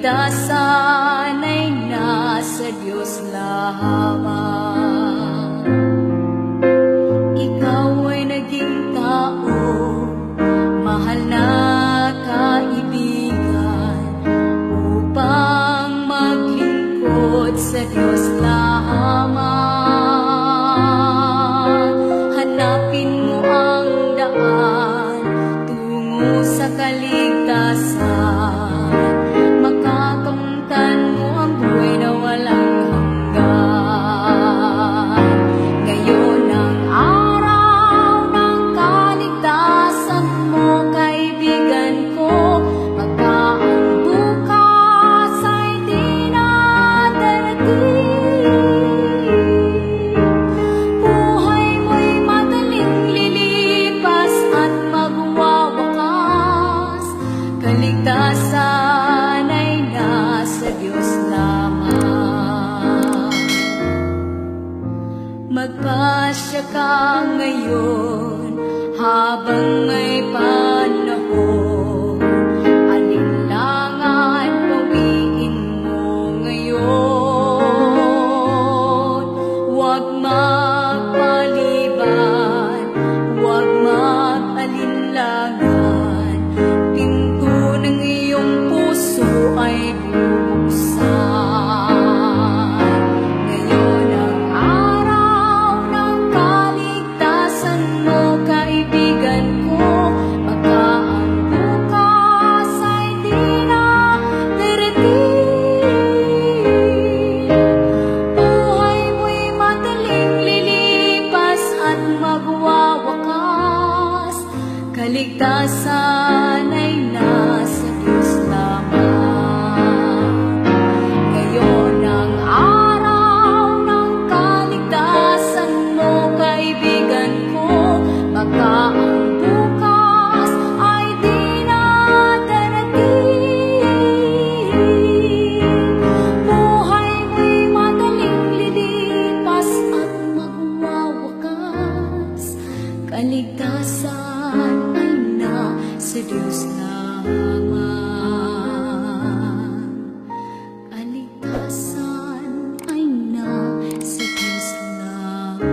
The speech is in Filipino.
kaligtasan ay nasa Diyos lamang. Ikaw ay naging tao, mahal na kaibigan, upang maglingkod sa Diyos lamang. Hanapin mo ang daan tungo sa kaligtasan, makakamtan mo ang buhay na walang hanggan. Ngayon ang araw ng kaligtasan mo, kaibigan ko, baka ang bukas ay di na darating. Buhay mo'y madaling lilipas at magwawakas, kaligtasan ay nasa Diyos lamang. Magpasya ka ngayon habang may panahon, alinlangan bawiin mo ngayon. Huwag magpaliban, huwag mag-alinlangan, pinto ng iyong puso ay bubuksan. Ngayon ang araw ng kaligtasan mo, kaibigan ko, baka ang bukas ay di na darating. Buhay mo'y madaling lilipas at magwawakas, kaligtasan ay nasa Diyos lamang. Ngayon ang araw ng kaligtasan mo, kaibigan ko, baka ang bukas ay di na darating. Buhay mo'y madaling lilipas at magwawakas, kaligtasan ay nasa Diyos lamang. Kaligtasan ay nasa Diyos lamang.